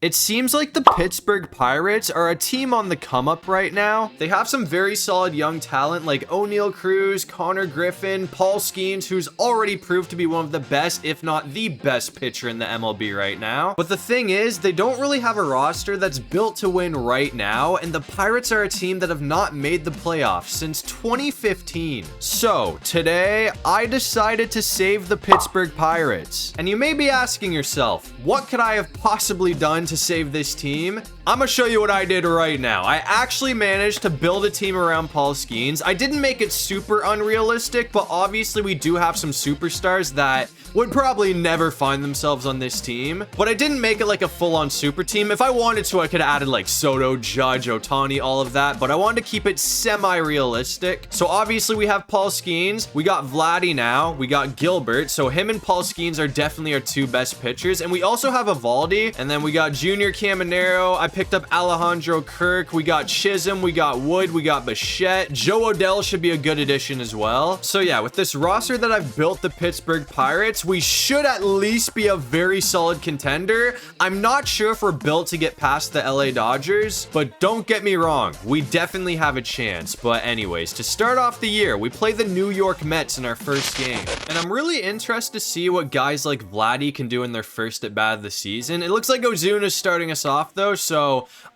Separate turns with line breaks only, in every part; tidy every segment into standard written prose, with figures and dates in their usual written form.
It seems like the Pittsburgh Pirates are a team on the come up right now. They have some very solid young talent like O'Neal Cruz, Connor Griffin, Paul Skenes, who's already proved to be one of the best, if not the best pitcher in the MLB right now. But the thing is, they don't really have a roster that's built to win right now, and the Pirates are a team that have not made the playoffs since 2015. So today, I decided to save the Pittsburgh Pirates. And you may be asking yourself, what could I have possibly done to save this team? I'm gonna show you what I did right now. I actually managed to build a team around Paul Skenes. I didn't make it super unrealistic, but obviously we do have some superstars that would probably never find themselves on this team. But I didn't make it like a full-on super team. If I wanted to, I could have added like Soto, Judge, Ohtani, all of that, but I wanted to keep it semi-realistic. So obviously we have Paul Skenes, we got Vladdy now, we got Gilbert, so him and Paul Skenes are definitely our two best pitchers, and we also have Evaldi, and then we got Junior Caminero, I picked up Alejandro Kirk, we got Chisholm, we got Wood, we got Bichette, Joe Odell should be a good addition as well. So yeah, with this roster that I've built the Pittsburgh Pirates, we should at least be a very solid contender. I'm not sure if we're built to get past the LA Dodgers, but don't get me wrong, we definitely have a chance. But anyways, to start off the year, we play the New York Mets in our first game, and I'm really interested to see what guys like Vladdy can do in their first at bat of the season. It looks like Ozuna's starting us off though, so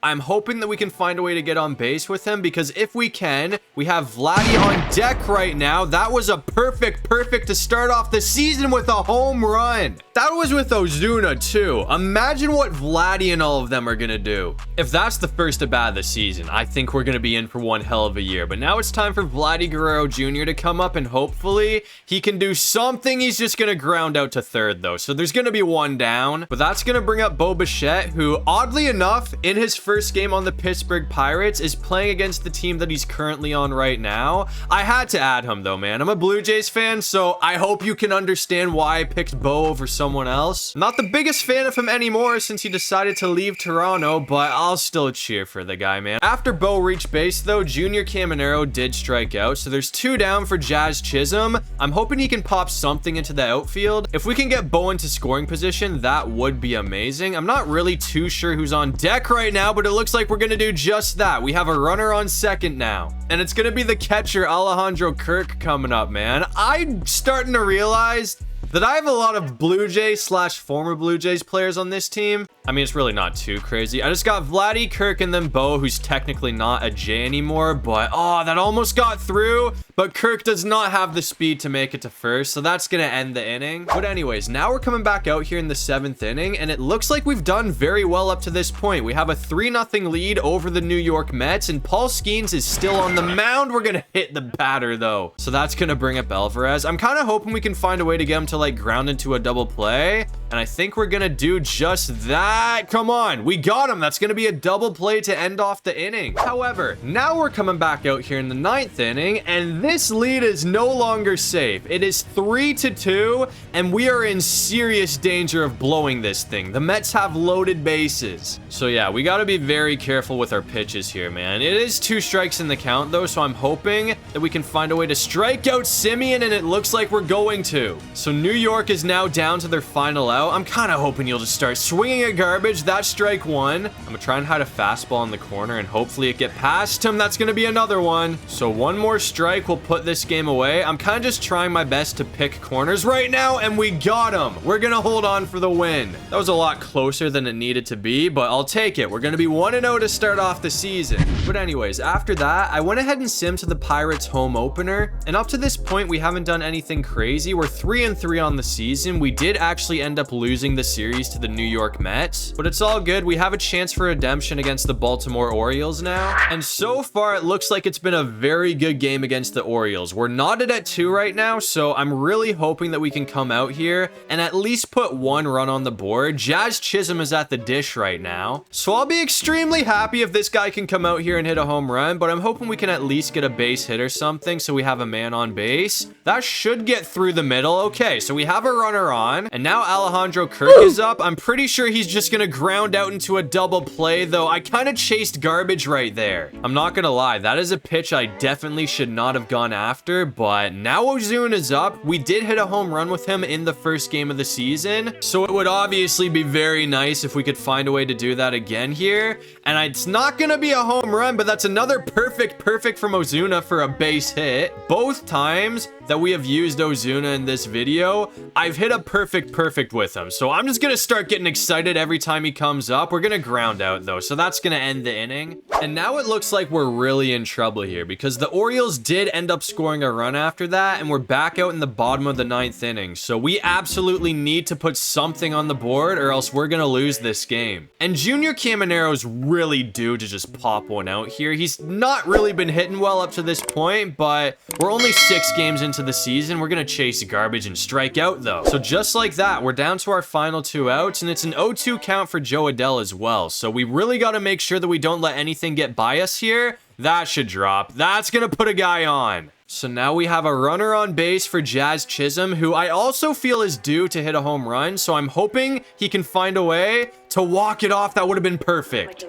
I'm hoping that we can find a way to get on base with him, because if we can, we have Vladdy on deck right now. That was a perfect to start off the season with a home run. That was with Ozuna too. Imagine what Vladdy and all of them are gonna do. If that's the first at bat of the season, I think we're gonna be in for one hell of a year. But now it's time for Vladdy Guerrero Jr. to come up, and hopefully he can do something. He's just gonna ground out to third though, so there's gonna be one down. But that's gonna bring up Bo Bichette, who oddly enough, in his first game on the Pittsburgh Pirates, is playing against the team that he's currently on right now. I had to add him though, man. I'm a Blue Jays fan, so I hope you can understand why I picked Bo over someone else. Not the biggest fan of him anymore since he decided to leave Toronto, but I'll still cheer for the guy, man. After Bo reached base though, Junior Caminero did strike out, so there's two down for Jazz Chisholm. I'm hoping he can pop something into the outfield. If we can get Bo into scoring position, that would be amazing. I'm not really too sure who's on deck right now, but it looks like we're gonna do just that. We have a runner on second now, and it's gonna be the catcher Alejandro Kirk coming up, man. I'm starting to realize that I have a lot of Blue Jays slash former Blue Jays players on this team. I mean, it's really not too crazy. I just got Vladdy, Kirk, and then Bo, who's technically not a J anymore, but oh, that almost got through. But Kirk does not have the speed to make it to first, so that's gonna end the inning. But anyways, now we're coming back out here in the 7th inning, and it looks like we've done very well up to this point. We have a 3-0 lead over the New York Mets, and Paul Skenes is still on the mound. We're gonna hit the batter though, so that's gonna bring up Alvarez. I'm kind of hoping we can find a way to get him to like ground into a double play, and I think we're gonna do just that. Come on, we got him. That's gonna be a double play to end off the inning. However, now we're coming back out here in the 9th inning, and this lead is no longer safe. It is 3-2, and we are in serious danger of blowing this thing. The Mets have loaded bases, so yeah, we got to be very careful with our pitches here, man. It is 2 strikes in the count though, so I'm hoping that we can find a way to strike out Simeon, and it looks like we're going to. So New York is now down to their final out. I'm kind of hoping you'll just start swinging at garbage. That's strike 1. I'm gonna try and hide a fastball in the corner, and hopefully it get past him. That's gonna be another one. So one more strike will put this game away. I'm kind of just trying my best to pick corners right now, and we got him. We're gonna hold on for the win. That was a lot closer than it needed to be, but I'll take it. We're gonna be 1-0 to start off the season. But anyways, after that, I went ahead and simmed to the Pirates home opener, and up to this point, we haven't done anything crazy. We're 3-3 on the season. We did actually end up losing the series to the New York Mets, but it's all good. We have a chance for redemption against the Baltimore Orioles now, and so far it looks like it's been a very good game against the Orioles. We're knotted at 2 right now, so I'm really hoping that we can come out here and at least put 1 run on the board. Jazz Chisholm is at the dish right now, so I'll be extremely happy if this guy can come out here and hit a home run, but I'm hoping we can at least get a base hit or something so we have a man on base. That should get through the middle. Okay, so we have a runner on, and now Alejandro Kirk is up. I'm pretty sure he's just gonna ground out into a double play, though I kind of chased garbage right there. I'm not gonna lie, that is a pitch I definitely should not have gone gone after, but now Ozuna's up. We did hit a home run with him in the first game of the season, so it would obviously be very nice if we could find a way to do that again here. And it's not gonna be a home run, but that's another perfect from Ozuna for a base hit. Both times that we have used Ozuna in this video, I've hit a perfect with him. So I'm just gonna start getting excited every time he comes up. We're gonna ground out though, so that's gonna end the inning. And now it looks like we're really in trouble here because the Orioles did end up scoring a run after that, and we're back out in the bottom of the 9th inning. So we absolutely need to put something on the board or else we're gonna lose this game. And Junior Camanero's really due to just pop one out here. He's not really been hitting well up to this point, but we're only 6 games into the season. We're gonna chase garbage and strike out though. So just like that, we're down to our final 2 outs, and it's an 0-2 count for Joe Adell as well. So we really got to make sure that we don't let anything get by us here. That should drop. That's gonna put a guy on. So now we have a runner on base for Jazz Chisholm, who I also feel is due to hit a home run. So I'm hoping he can find a way to walk it off. That would have been perfect.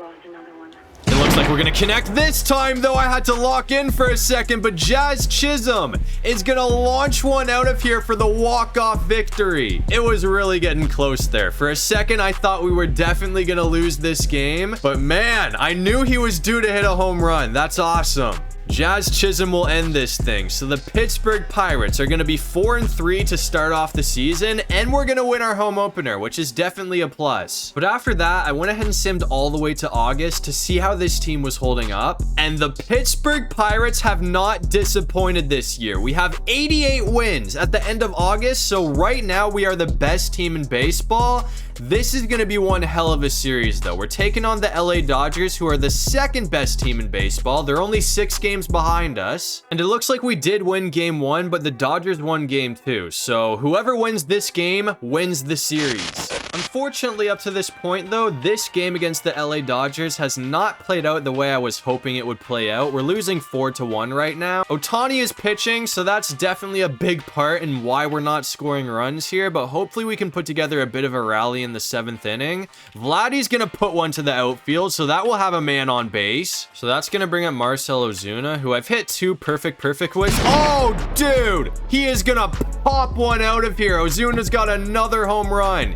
It looks like we're gonna connect this time though. I had to lock in for a second, but Jazz Chisholm is gonna launch one out of here for the walk-off victory. It was really getting close there. For a second, I thought we were definitely gonna lose this game, but man, I knew he was due to hit a home run. That's awesome. Jazz Chisholm will end this thing. So the Pittsburgh Pirates are going to be 4-3 to start off the season, and we're going to win our home opener, which is definitely a plus. But after that, I went ahead and simmed all the way to August to see how this team was holding up, and the Pittsburgh Pirates have not disappointed this year. We have 88 wins at the end of August, so right now we are the best team in baseball. This is going to be one hell of a series though. We're taking on the LA Dodgers, who are the 2nd best team in baseball. They're only 6 games behind us. And it looks like we did win game 1, but the Dodgers won game 2. So whoever wins this game wins the series. Unfortunately, up to this point though, this game against the LA Dodgers has not played out the way I was hoping it would play out. We're losing 4-1 right now. Ohtani is pitching, so that's definitely a big part in why we're not scoring runs here, but hopefully we can put together a bit of a rally in the 7th inning. Vladdy's gonna put one to the outfield, so that will have a man on base. So that's gonna bring up Marcell Ozuna, who I've hit 2 perfect with. Oh, dude! He is gonna pop one out of here. Ozuna's got another home run.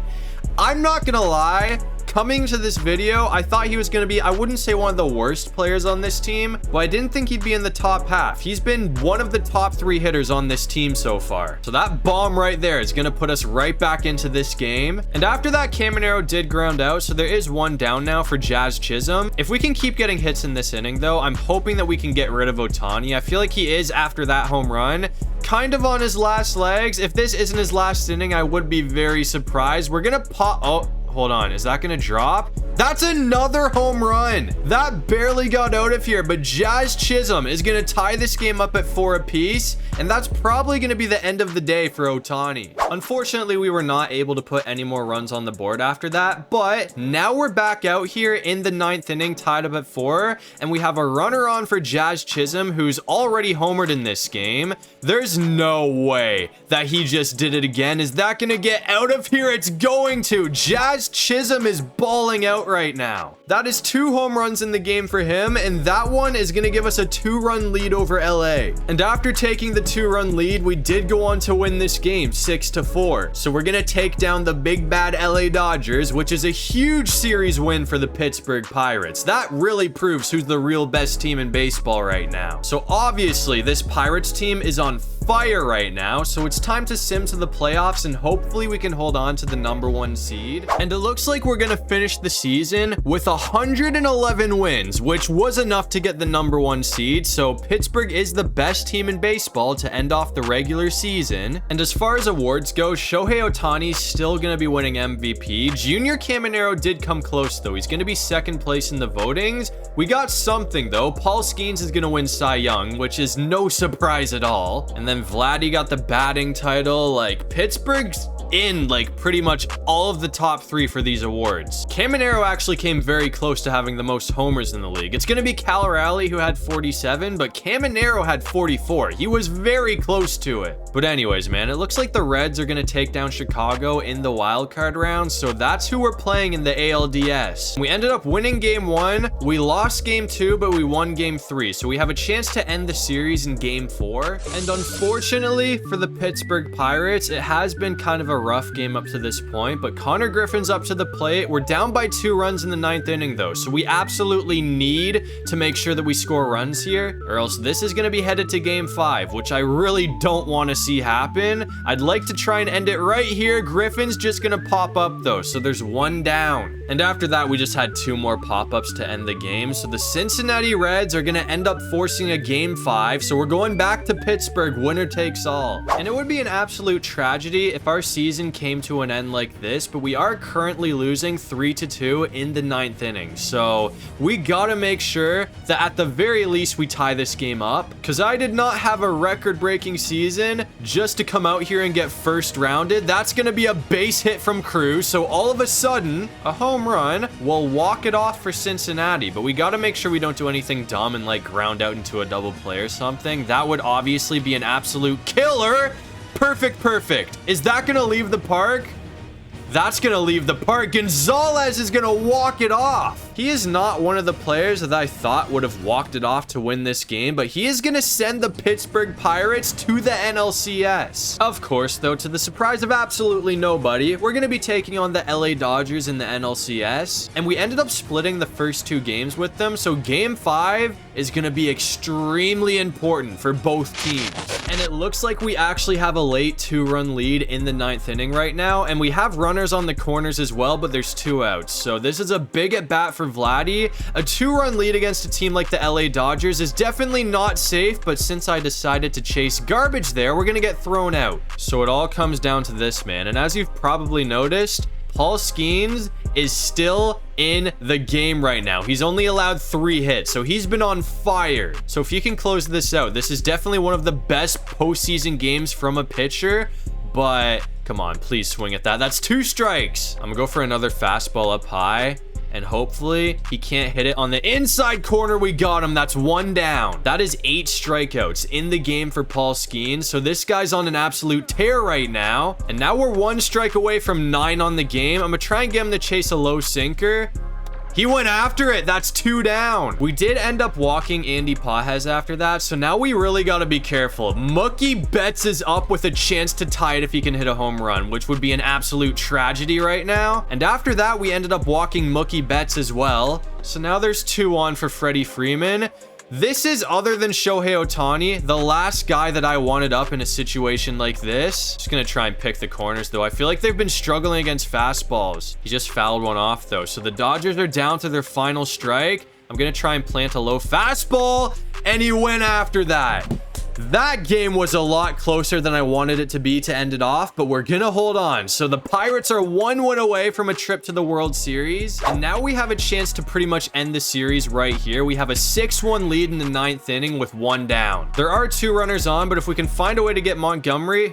I'm not gonna lie, coming to this video, I thought he was going to be, I wouldn't say one of the worst players on this team, but I didn't think he'd be in the top half. He's been one of the top 3 hitters on this team so far. So that bomb right there is going to put us right back into this game. And after that, Caminero did ground out, so there is 1 down now for Jazz Chisholm. If we can keep getting hits in this inning, though, I'm hoping that we can get rid of Ohtani. I feel like he is, after that home run, kind of on his last legs. If this isn't his last inning, I would be very surprised. We're going to pop... Oh, hold on. Is that going to drop? That's another home run. That barely got out of here, but Jazz Chisholm is going to tie this game up at 4 apiece, and that's probably going to be the end of the day for Ohtani. Unfortunately, we were not able to put any more runs on the board after that, but now we're back out here in the 9th inning, tied up at 4, and we have a runner on for Jazz Chisholm, who's already homered in this game. There's no way that he just did it again. Is that going to get out of here? It's going to. Jazz Chisholm is balling out right now. That is 2 home runs in the game for him, and that one is going to give us a 2-run lead over LA. And after taking the 2-run lead, we did go on to win this game 6-4. So we're going to take down the big bad LA Dodgers, which is a huge series win for the Pittsburgh Pirates. That really proves who's the real best team in baseball right now. So obviously this Pirates team is on fire right now, so it's time to sim to the playoffs, and hopefully we can hold on to the #1 seed. And it looks like we're gonna finish the season with 111 wins, which was enough to get the #1 seed. So Pittsburgh is the best team in baseball to end off the regular season. And as far as awards go, Shohei Ohtani's still gonna be winning MVP. Junior Caminero did come close though. He's gonna be 2nd place in the votings. We got something though. Paul Skenes is gonna win Cy Young, which is no surprise at all. And then Vladdy got the batting title. Like, Pittsburgh's in like pretty much all of the top 3 for these awards. Caminero actually came very close to having the most homers in the league. It's going to be Cal Raleigh who had 47, but Caminero had 44. He was very close to it. But anyways, man, it looks like the Reds are going to take down Chicago in the wild card round. So that's who we're playing in the ALDS. We ended up winning game 1. We lost game 2, but we won game 3. So we have a chance to end the series in game 4. And unfortunately for the Pittsburgh Pirates, it has been kind of a rough game up to this point, but Connor Griffin's up to the plate. We're down by 2 runs in the 9th inning though. So we absolutely need to make sure that we score runs here, or else this is going to be headed to game 5, which I really don't want to see happen. I'd like to try and end it right here. Griffin's just going to pop up though. So there's 1 down. And after that, we just had 2 more pop-ups to end the game. So the Cincinnati Reds are going to end up forcing a game 5. So we're going back to Pittsburgh, winner takes all. And it would be an absolute tragedy if our season came to an end like this, but we are currently losing 3-2 in the 9th inning. So we got to make sure that at the very least we tie this game up, because I did not have a record-breaking season just to come out here and get first rounded. That's going to be a base hit from Cruz. So all of a sudden, a home run will walk it off for Cincinnati, but we got to make sure we don't do anything dumb and like ground out into a double play or something. That would obviously be an absolute killer. Perfect. Is that going to leave the park? That's going to leave the park. Gonzalez is going to walk it off. He is not one of the players that I thought would have walked it off to win this game, but he is going to send the Pittsburgh Pirates to the NLCS. Of course, though, to the surprise of absolutely nobody, we're going to be taking on the LA Dodgers in the NLCS, and we ended up splitting the first 2 games with them, so game 5 is going to be extremely important for both teams. And it looks like we actually have a late 2-run lead in the 9th inning right now, and we have runners on the corners as well, but there's 2 outs. So this is a big at bat for Vladdy. A 2-run lead against a team like the LA Dodgers is definitely not safe, but since I decided to chase garbage there, we're gonna get thrown out. So it all comes down to this, man. And as you've probably noticed, Paul Skenes is still in the game right now. He's only allowed 3 hits, so he's been on fire. So if you can close this out, this is definitely one of the best postseason games from a pitcher, but come on, please swing at that. That's 2 strikes. I'm gonna go for another fastball up high, and hopefully he can't hit it on the inside corner. We got him. That's 1 down. That is 8 strikeouts in the game for Paul Skenes. So this guy's on an absolute tear right now. And now we're 1 strike away from 9 on the game. I'm gonna try and get him to chase a low sinker. He went after it. That's 2 down. We did end up walking Andy Pajes after that, so now we really got to be careful. Mookie Betts is up with a chance to tie it if he can hit a home run, which would be an absolute tragedy right now. And after that, we ended up walking Mookie Betts as well. So now there's 2 on for Freddie Freeman. This is, other than Shohei Ohtani, the last guy that I wanted up in a situation like this. Just gonna try and pick the corners, though. I feel like they've been struggling against fastballs. He just fouled one off, though. So the Dodgers are down to their final strike. I'm gonna try and plant a low fastball, and he went after that. That game was a lot closer than I wanted it to be to end it off, but we're gonna hold on. So the Pirates are 1 win away from a trip to the World Series, and now we have a chance to pretty much end the series right here. We have a 6-1 lead in the 9th inning with 1 down. There are 2 runners on, but if we can find a way to get Montgomery...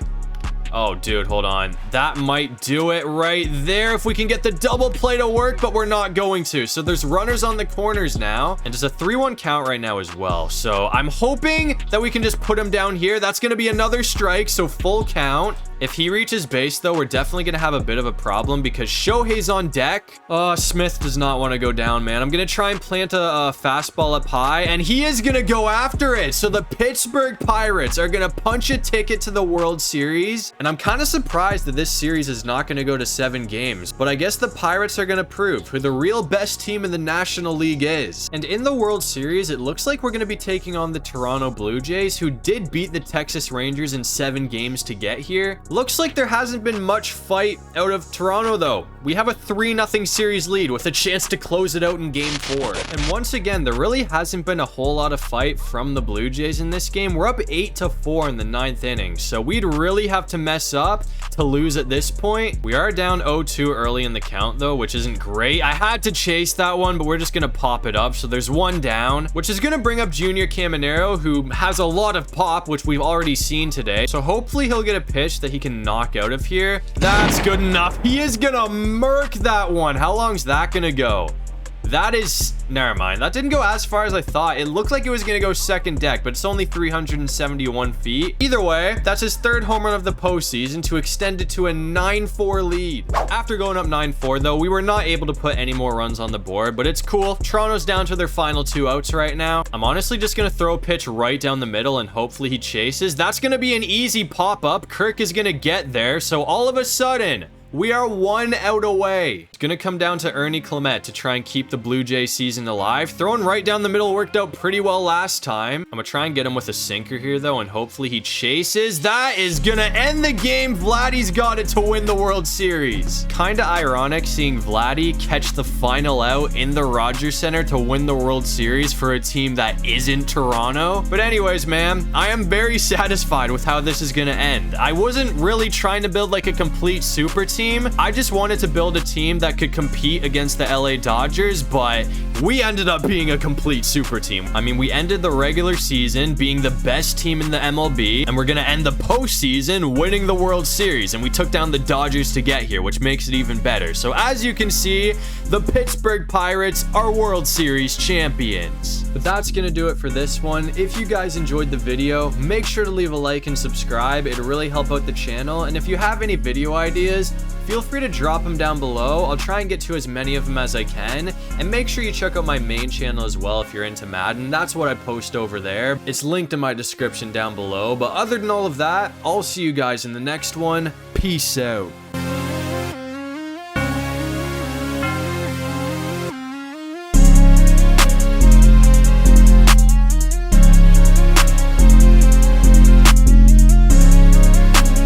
Oh, dude, hold on. That might do it right there if we can get the double play to work, but we're not going to. So there's runners on the corners now, and there's a 3-1 count right now as well. So I'm hoping that we can just put him down here. That's going to be another strike, so full count. If he reaches base, though, we're definitely going to have a bit of a problem because Shohei's on deck. Oh, Smith does not want to go down, man. I'm going to try and plant a fastball up high, and he is going to go after it. So the Pittsburgh Pirates are going to punch a ticket to the World Series, and I'm kind of surprised that this series is not going to go to 7 games, but I guess the Pirates are going to prove who the real best team in the National League is. And in the World Series, it looks like we're going to be taking on the Toronto Blue Jays, who did beat the Texas Rangers in 7 games to get here. Looks like there hasn't been much fight out of Toronto, though. We have a 3-0 series lead with a chance to close it out in game 4. And once again, there really hasn't been a whole lot of fight from the Blue Jays in this game. We're up 8-4 in the 9th inning, so we'd really have to mess up to lose at this point. We are down 0-2 early in the count, though, which isn't great. I had to chase that one, but we're just going to pop it up. So there's 1 down, which is going to bring up Junior Caminero, who has a lot of pop, which we've already seen today. So hopefully he'll get a pitch that he can knock out of here. That's good enough. He is gonna murk that one. How long's that gonna go? That is... Never mind. That didn't go as far as I thought. It looked like it was going to go second deck, but it's only 371 feet. Either way, that's his third home run of the postseason to extend it to a 9-4 lead. After going up 9-4, though, we were not able to put any more runs on the board, but it's cool. Toronto's down to their final 2 outs right now. I'm honestly just going to throw a pitch right down the middle, and hopefully he chases. That's going to be an easy pop-up. Kirk is going to get there, so all of a sudden... we are 1 out away. It's gonna come down to Ernie Clement to try and keep the Blue Jay season alive. Throwing right down the middle worked out pretty well last time. I'm gonna try and get him with a sinker here, though, and hopefully he chases. That is gonna end the game. Vladdy's got it to win the World Series. Kinda ironic seeing Vladdy catch the final out in the Rogers Center to win the World Series for a team that isn't Toronto. But anyways, man, I am very satisfied with how this is gonna end. I wasn't really trying to build like a complete super team. I just wanted to build a team that could compete against the LA Dodgers, but we ended up being a complete super team. I mean, we ended the regular season being the best team in the MLB, and we're gonna end the postseason winning the World Series, and we took down the Dodgers to get here, which makes it even better. So as you can see, the Pittsburgh Pirates are World Series champions. But that's gonna do it for this one. If you guys enjoyed the video, make sure to leave a like and subscribe. It'll really help out the channel. And if you have any video ideas, feel free to drop them down below. I'll try and get to as many of them as I can. And make sure you check out my main channel as well if you're into Madden. That's what I post over there. It's linked in my description down below. But other than all of that, I'll see you guys in the next one. Peace out.